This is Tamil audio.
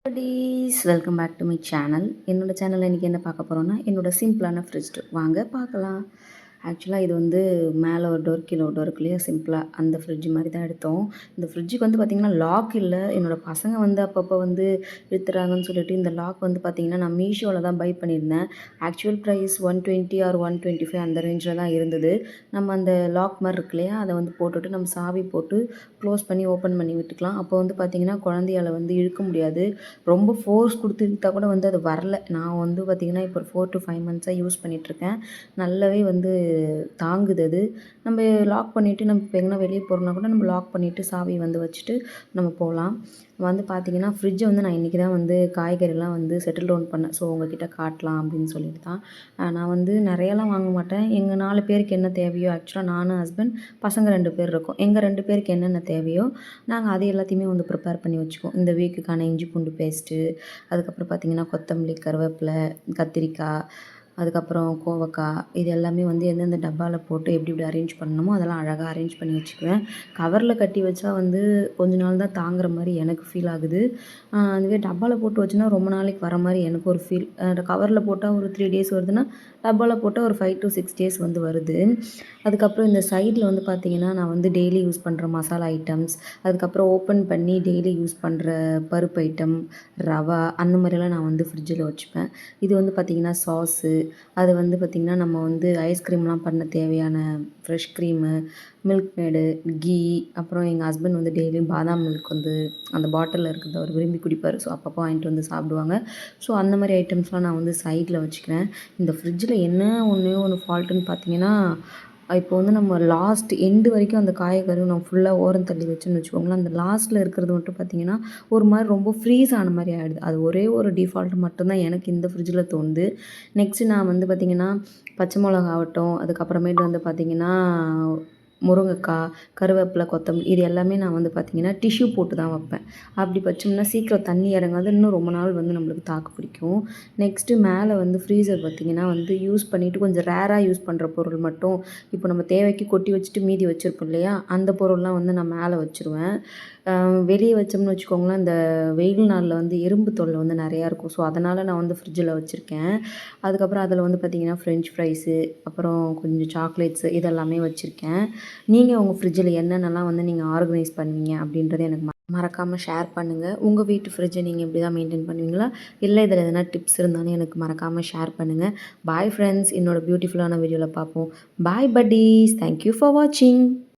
buddies, welcome back to my channel. என்னோட சேனலில் இன்றைக்கி என்ன பார்க்க போகிறோன்னா என்னோட சிம்பிளான ஃப்ரிட்ஜ் வாங்க பார்க்கலாம். ஆக்சுவலாக இது வந்து மேலே ஒரு டோர் கீழே ஒரு டோருக்கு இல்லையா, சிம்பிளாக அந்த ஃப்ரிட்ஜ் மாதிரி தான் எடுத்தோம். இந்த ஃப்ரிட்ஜுக்கு வந்து பார்த்திங்கன்னா லாக் இல்லை. என்னோடய பசங்க வந்து அப்பப்போ வந்து இழுத்துறாங்கன்னு சொல்லிட்டு இந்த லாக் வந்து பார்த்திங்கன்னா நான் மீஷோவில் தான் பை பண்ணியிருந்தேன். ஆக்சுவல் ப்ரைஸ் 120 ஆர் 125 அந்த ரேஞ்சில் தான் இருந்தது. நம்ம அந்த லாக் மாதிரி இருக்கு இல்லையா, அதை வந்து போட்டுவிட்டு நம்ம சாவி போட்டு க்ளோஸ் பண்ணி ஓப்பன் பண்ணி விட்டுக்கலாம். அப்போ வந்து பார்த்திங்கன்னா குழந்தையால் வந்து இழுக்க முடியாது. ரொம்ப ஃபோர்ஸ் கொடுத்து இழுத்தா கூட வந்து அது வரல. நான் வந்து பார்த்திங்கன்னா இப்போ ஒரு 4 to 5 மந்த்ஸாக யூஸ் பண்ணிகிட்ருக்கேன். நல்லாவே வந்து தாங்குது அது. நம்ம லாக் பண்ணிவிட்டு நம்ம இப்போ எங்கன்னா வெளியே போகிறோன்னா கூட நம்ம லாக் பண்ணிவிட்டு சாவி வந்து வச்சுட்டு நம்ம போகலாம். வந்து பார்த்திங்கன்னா ஃப்ரிட்ஜை வந்து நான் இன்றைக்கி தான் வந்து காய்கறிலாம் வந்து செட்டில் டவுன் பண்ணேன். ஸோ உங்ககிட்ட காட்டலாம் அப்படின்னு சொல்லிட்டு தான். நான் வந்து நிறையலாம் வாங்க மாட்டேன். எங்கள் 4 பேருக்கு என்ன தேவையோ, ஆக்சுவலாக நானும் ஹஸ்பண்ட் பசங்க 2 பேர் இருக்கோம். எங்கள் 2 பேருக்கு என்னென்ன தேவையோ நாங்கள் அது எல்லாத்தையுமே வந்து ப்ரிப்பேர் பண்ணி வச்சுக்குவோம். இந்த வீக்குக்கான இஞ்சி பூண்டு பேஸ்ட்டு, அதுக்கப்புறம் பார்த்திங்கன்னா கொத்தமல்லி, கருவேப்பிலை, கத்திரிக்காய், அதுக்கப்புறம் கோவக்காய், இது எல்லாமே வந்து எந்தெந்த டப்பாவில் போட்டு எப்படி எப்படி அரேஞ்ச் பண்ணணுமோ அதெல்லாம் அழகாக அரேஞ்ச் பண்ணி வச்சுக்குவேன். கவரில் கட்டி வச்சா வந்து கொஞ்ச நாள் தான் தாங்குற மாதிரி எனக்கு ஃபீல் ஆகுது. அதுவே டப்பாவில் போட்டு வச்சோன்னா ரொம்ப நாளைக்கு வர மாதிரி எனக்கு ஒரு ஃபீல். கவரில் போட்டால் ஒரு 3 டேஸ் வருதுன்னா, டப்பாவில் போட்டால் ஒரு 5 to 6 டேஸ் வந்து வருது. அதுக்கப்புறம் இந்த சைடில் வந்து பார்த்திங்கன்னா நான் வந்து டெய்லி யூஸ் பண்ணுற மசாலா ஐட்டம்ஸ், அதுக்கப்புறம் ஓப்பன் பண்ணி டெய்லி யூஸ் பண்ணுற பருப்பு ஐட்டம், ரவா, அந்த மாதிரிலாம் நான் வந்து ஃப்ரிட்ஜில் வச்சுப்பேன். இது வந்து பார்த்திங்கன்னா சாஸு, அது வந்து பார்த்திங்கன்னா நம்ம வந்து ஐஸ்கிரீம்லாம் பண்ண தேவையான fresh cream, Milkmaid, ghee, அப்புறம் எங்கள் ஹஸ்பண்ட் வந்து டெய்லியும் பாதாம் மில்க் வந்து அந்த பாட்டிலில் இருக்கிறத அவர் விரும்பி குடிப்பார். ஸோ அப்பப்போ வாங்கிட்டு வந்து சாப்பிடுவாங்க. ஸோ அந்த மாதிரி ஐட்டம்ஸ்லாம் நான் வந்து சைடில் வச்சுக்கிறேன். இந்த ஃப்ரிட்ஜில் என்ன ஒன்றே ஒன்று ஃபால்ட்டுன்னு பார்த்தீங்கன்னா, இப்போ வந்து நம்ம லாஸ்ட் எண்டு வரைக்கும் அந்த காய்கறி நம்ம ஃபுல்லாக ஓரம் தள்ளி வச்சோன்னு வச்சுக்கோங்களேன், அந்த லாஸ்ட்டில் இருக்கிறது மட்டும் பார்த்திங்கன்னா ஒரு மாதிரி ரொம்ப ஃப்ரீஸ் ஆன மாதிரி ஆகிடுது. அது ஒரே ஒரு டிஃபால்ட் மட்டும்தான் எனக்கு இந்த ஃப்ரிட்ஜில் தோணுது. நெக்ஸ்ட்டு நான் வந்து பார்த்திங்கன்னா பச்சை மிளகா ஆகட்டும், அதுக்கப்புறமேட்டு வந்து பார்த்திங்கன்னா முருங்கைக்காய், கருவேப்பிலை, கொத்தமல்லி, இது எல்லாமே நான் வந்து பார்த்திங்கன்னா டிஷ்யூ போட்டு தான் வைப்பேன். அப்படி வச்சோம்னா சீக்கிரம் தண்ணி இறங்காது, இன்னும் ரொம்ப நாள் வந்து நம்மளுக்கு தாக்கு பிடிக்கும். நெக்ஸ்ட்டு மேலே வந்து ஃப்ரீசர் பார்த்திங்கன்னா வந்து யூஸ் பண்ணிவிட்டு கொஞ்சம் ரேராக யூஸ் பண்ணுற பொருள் மட்டும், இப்போ நம்ம தேவைக்கு கொட்டி வச்சுட்டு மீதி வச்சுருப்போம் இல்லையா, அந்த பொருள்லாம் வந்து நான் மேலே வச்சுருவேன். வெளியே வச்சோம்னு வச்சுக்கோங்களேன், இந்த வெயில் நாளில் வந்து எறும்பு தொல்லை வந்து நிறையா இருக்கும். ஸோ அதனால் நான் வந்து ஃப்ரிட்ஜில் வச்சுருக்கேன். அதுக்கப்புறம் அதில் வந்து பார்த்திங்கன்னா ஃப்ரெஞ்ச் ஃப்ரைஸு, அப்புறம் கொஞ்சம் சாக்லேட்ஸு, இதெல்லாமே வச்சுருக்கேன். நீங்கள் உங்கள் ஃப்ரிட்ஜில் என்னென்னலாம் வந்து நீங்கள் ஆர்கனைஸ் பண்ணுவீங்க அப்படின்றத எனக்கு மறக்காமல் ஷேர் பண்ணுங்கள். உங்கள் வீட்டு ஃப்ரிட்ஜை நீங்கள் இப்படி தான் மெயின்டைன் பண்ணுவீங்களா? இல்லை இதில் எதனா டிப்ஸ் இருந்தாலும் எனக்கு மறக்காமல் ஷேர் பண்ணுங்கள். பாய் ஃப்ரெண்ட்ஸ், என்னோட பியூட்டிஃபுல்லான வீடியோவில் பார்ப்போம். பாய் பட்டீஸ், தேங்க்யூ ஃபார் வாட்சிங்.